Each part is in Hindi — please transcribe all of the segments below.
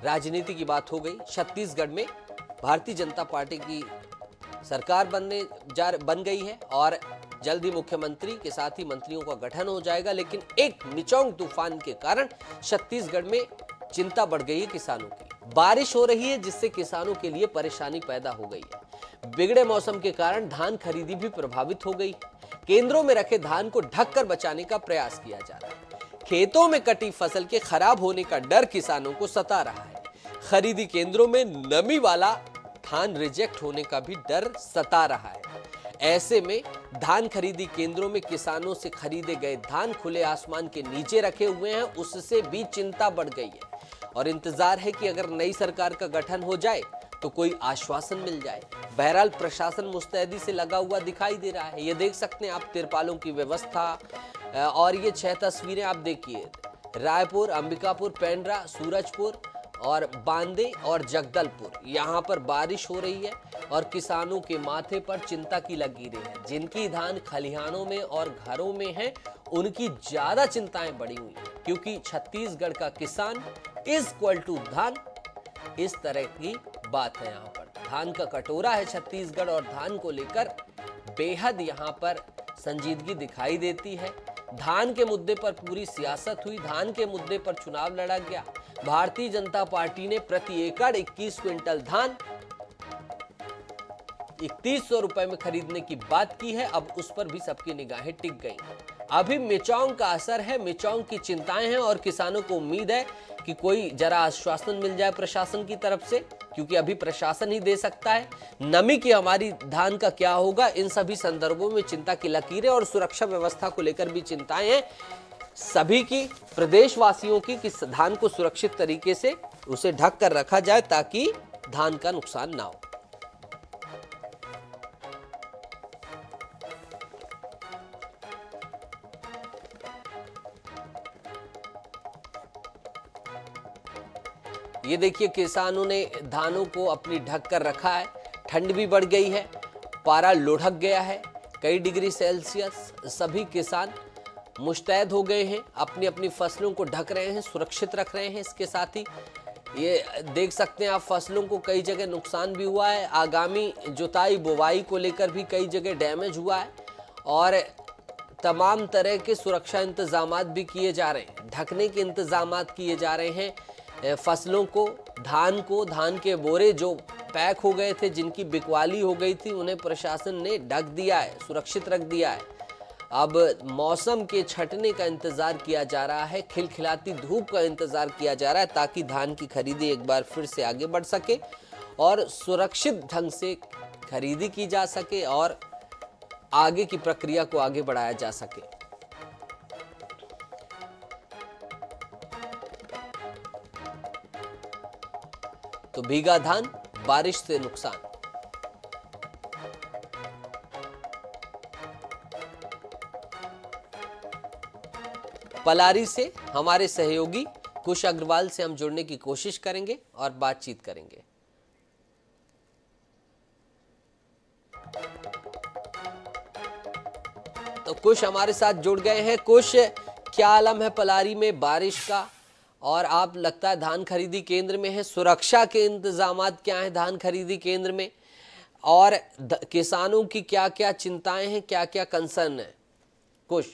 राजनीति की बात हो गई। छत्तीसगढ़ में भारतीय जनता पार्टी की सरकार बन गई है और जल्द ही मुख्यमंत्री के साथ ही मंत्रियों का गठन हो जाएगा। लेकिन एक मिचौंग तूफान के कारण छत्तीसगढ़ में चिंता बढ़ गई है किसानों की। बारिश हो रही है जिससे किसानों के लिए परेशानी पैदा हो गई है। बिगड़े मौसम के कारण धान खरीदी भी प्रभावित हो गई। केंद्रों में रखे धान को ढककर बचाने का प्रयास किया जा रहा है। खेतों में कटी फसल के खराब होने का डर किसानों को सता रहा है। खरीदी केंद्रों में नमी वाला धान रिजेक्ट होने का भी डर सता रहा है। ऐसे में धान खरीदी केंद्रों में किसानों से खरीदे गए धान खुले आसमान के नीचे रखे हुए हैं, उससे भी चिंता बढ़ गई है और इंतजार है कि अगर नई सरकार का गठन हो जाए तो कोई आश्वासन मिल जाए। बहरहाल प्रशासन मुस्तैदी से लगा हुआ दिखाई दे रहा है। ये देख सकते हैं आप तिरपालों की व्यवस्था और ये 6 तस्वीरें आप देखिए। रायपुर, अंबिकापुर, पेंड्रा, सूरजपुर और बांदे और जगदलपुर, यहाँ पर बारिश हो रही है और किसानों के माथे पर चिंता की लकीरें हैं। जिनकी धान खलिहानों में और घरों में है उनकी ज्यादा चिंताएं बढ़ी हुई हैं, क्योंकि छत्तीसगढ़ का किसान इज इक्वल टू धान, इस तरह की बात है। यहाँ पर धान का कटोरा है छत्तीसगढ़ और धान को लेकर बेहद यहाँ पर संजीदगी दिखाई देती है। धान के मुद्दे पर पूरी सियासत हुई, धान के मुद्दे पर चुनाव लड़ा गया। भारतीय जनता पार्टी ने प्रति एकड़ 21 क्विंटल धान 3100 रुपए में खरीदने की बात की है। अब उस पर भी सबकी निगाहें टिक गई। अभी मिचौंग का असर है, मिचौंग की चिंताएं हैं और किसानों को उम्मीद है कि कोई जरा आश्वासन मिल जाए प्रशासन की तरफ से, क्योंकि अभी प्रशासन ही दे सकता है। नमी की हमारी धान का क्या होगा, इन सभी संदर्भों में चिंता की लकीरें और सुरक्षा व्यवस्था को लेकर भी चिंताएं हैं सभी की, प्रदेशवासियों की, कि धान को सुरक्षित तरीके से उसे ढक कर रखा जाए ताकि धान का नुकसान ना हो। ये देखिए किसानों ने धानों को अपनी ढक कर रखा है। ठंड भी बढ़ गई है, पारा लुढ़क गया है कई डिग्री सेल्सियस। सभी किसान मुस्तैद हो गए हैं, अपनी अपनी फसलों को ढक रहे हैं, सुरक्षित रख रहे हैं। इसके साथ ही ये देख सकते हैं आप, फसलों को कई जगह नुकसान भी हुआ है। आगामी जुताई बुवाई को लेकर भी कई जगह डैमेज हुआ है और तमाम तरह के सुरक्षा इंतजामात भी किए जा रहे हैं, ढकने के इंतजामात किए जा रहे हैं। फसलों को, धान के बोरे जो पैक हो गए थे, जिनकी बिकवाली हो गई थी, उन्हें प्रशासन ने ढक दिया है, सुरक्षित रख दिया है। अब मौसम के छटने का इंतजार किया जा रहा है, खिलखिलाती धूप का इंतजार किया जा रहा है ताकि धान की खरीदी एक बार फिर से आगे बढ़ सके और सुरक्षित ढंग से खरीदी की जा सके और आगे की प्रक्रिया को आगे बढ़ाया जा सके। तो भीगा धान, बारिश से नुकसान। पलारी से हमारे सहयोगी कुश अग्रवाल से हम जुड़ने की कोशिश करेंगे और बातचीत करेंगे। तो कुश हमारे साथ जुड़ गए हैं। कुश, क्या आलम है पलारी में बारिश का, और आप लगता है धान खरीदी केंद्र में है, सुरक्षा के इंतजामात क्या हैं धान खरीदी केंद्र में, और किसानों की क्या क्या चिंताएं हैं, क्या क्या कंसर्न है? कुश।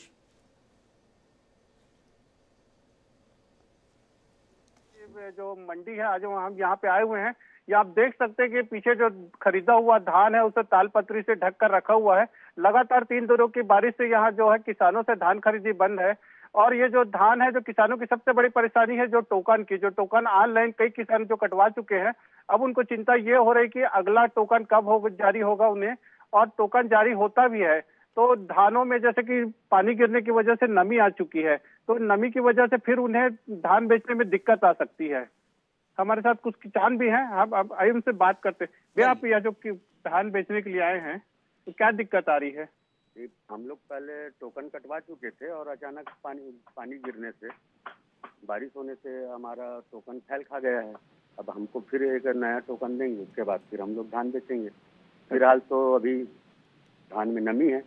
जो मंडी है, आज हम यहाँ पे आए हुए हैं, ये आप देख सकते हैं कि पीछे जो खरीदा हुआ धान है उसे तालपत्री से ढक कर रखा हुआ है। लगातार 3 दिनों की बारिश से यहाँ जो है किसानों से धान खरीदी बंद है। और ये जो धान है, जो किसानों की सबसे बड़ी परेशानी है, जो टोकन ऑनलाइन कई किसान जो कटवा चुके हैं, अब उनको चिंता ये हो रही कि अगला टोकन कब जारी होगा उन्हें, और टोकन जारी होता भी है तो धानों में जैसे कि पानी गिरने की वजह से नमी आ चुकी है, तो नमी की वजह से फिर उन्हें धान बेचने में दिक्कत आ सकती है। हमारे साथ कुछ किसान भी हैं, अब आइए उनसे बात करते हैं। भैया, आप यह जो धान बेचने के लिए आए हैं, तो क्या दिक्कत आ रही है? हम लोग पहले टोकन कटवा चुके थे और अचानक पानी गिरने से, बारिश होने से हमारा टोकन फैल खा गया है। अब हमको फिर एक नया टोकन देंगे, उसके बाद फिर हम लोग धान बेचेंगे। फिलहाल तो अभी धान में नमी है,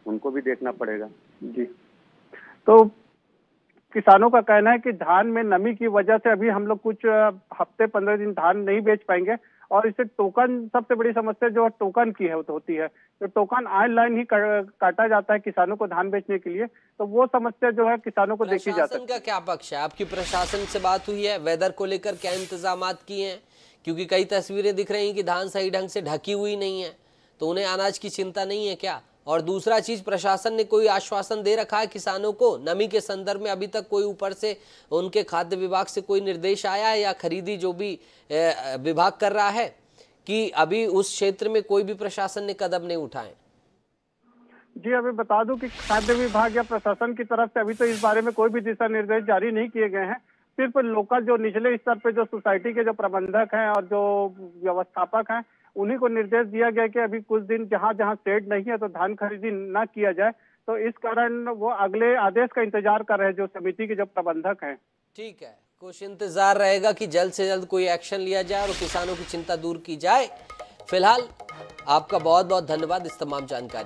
उनको भी देखना पड़ेगा। जी, तो किसानों का कहना है कि धान में नमी की वजह से अभी हम लोग कुछ हफ्ते 15 दिन धान नहीं बेच पाएंगे, और इससे टोकन, सबसे बड़ी समस्या जो टोकन की है होती है, तो टोकन ऑनलाइन ही काटा जाता है किसानों को धान बेचने के लिए, तो वो समस्या जो है किसानों को देखी जा सकती है। प्रशासन का क्या पक्ष है? आपकी प्रशासन से बात हुई है? वेदर को लेकर क्या इंतजाम किए हैं? क्योंकि कई तस्वीरें दिख रही हैं कि धान सही ढंग से ढकी हुई नहीं है, तो उन्हें अनाज की चिंता नहीं है क्या? और दूसरा चीज, प्रशासन ने कोई आश्वासन दे रखा है किसानों को नमी के संदर्भ में? अभी तक कोई ऊपर से उनके खाद्य विभाग से कोई निर्देश आया है, या खरीदी जो भी विभाग कर रहा है, कि अभी उस क्षेत्र में कोई भी प्रशासन ने कदम नहीं उठाए? जी, अभी बता दूं कि खाद्य विभाग या प्रशासन की तरफ से अभी तो इस बारे में कोई भी दिशा निर्देश जारी नहीं किए गए हैं। सिर्फ लोकल जो निचले स्तर पे जो सोसाइटी के जो प्रबंधक हैं और जो व्यवस्थापक हैं, उन्हीं को निर्देश दिया गया कि अभी कुछ दिन जहां जहां शेड नहीं है तो धान खरीदी न किया जाए। तो इस कारण वो अगले आदेश का इंतजार कर रहे हैं जो समिति के जो प्रबंधक हैं। ठीक है, कुछ इंतजार रहेगा कि जल्द से जल्द कोई एक्शन लिया जाए और किसानों की चिंता दूर की जाए। फिलहाल आपका बहुत बहुत धन्यवाद इस तमाम जानकारी